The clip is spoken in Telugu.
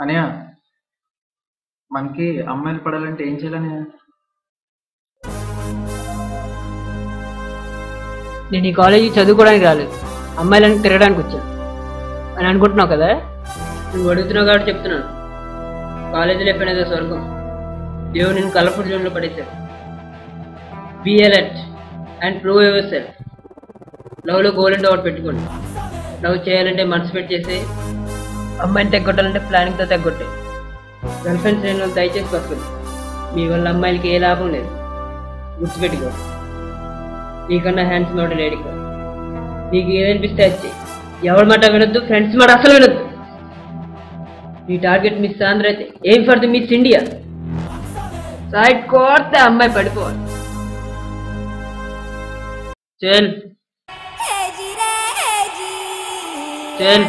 అనయ్య మనకి అమ్మాయిలు పడాలంటే ఏం చేయాలని? నేను ఈ కాలేజీ చదువుకోవడానికి రాలేదు, అమ్మాయిలను తిరగడానికి వచ్చాను అని అనుకుంటున్నావు కదా. నువ్వు అడుగుతున్నావు కాబట్టి చెప్తున్నాను. కాలేజీ లైఫ్ అనేది స్వర్గం. దేవుడు నేను కలర్ఫుల్ జోన్లో పడేశాడు. Be alert and prove yourself. లవ్లో గోల్డెన్ డౌట్ పెట్టుకోండి. లవ్ చేయాలంటే మనసు పెట్టి చేసే, అమ్మాయిని తెగొట్టాలంటే ప్లానింగ్తో తెగొట్టే. గర్ల్ ఫ్రెండ్స్ నేను దయచేసి బతకండి. మీ వల్ల అమ్మాయిలకి ఏ లాభం లేదు. గుర్తుపెట్టుకో, నీకన్నా హ్యాండ్స్ నోట్ లేడీ కాదు. నీకు ఏదనిపిస్తే వచ్చి ఎవరి మాట వినొద్దు, ఫ్రెండ్స్ మాట అసలు వినొద్దు. నీ టార్గెట్ మిస్ ఆంధ్ర అయితే ఏం for the miss India. Side కోర్తే అమ్మాయి పడిపోవాలి. చల్ చల్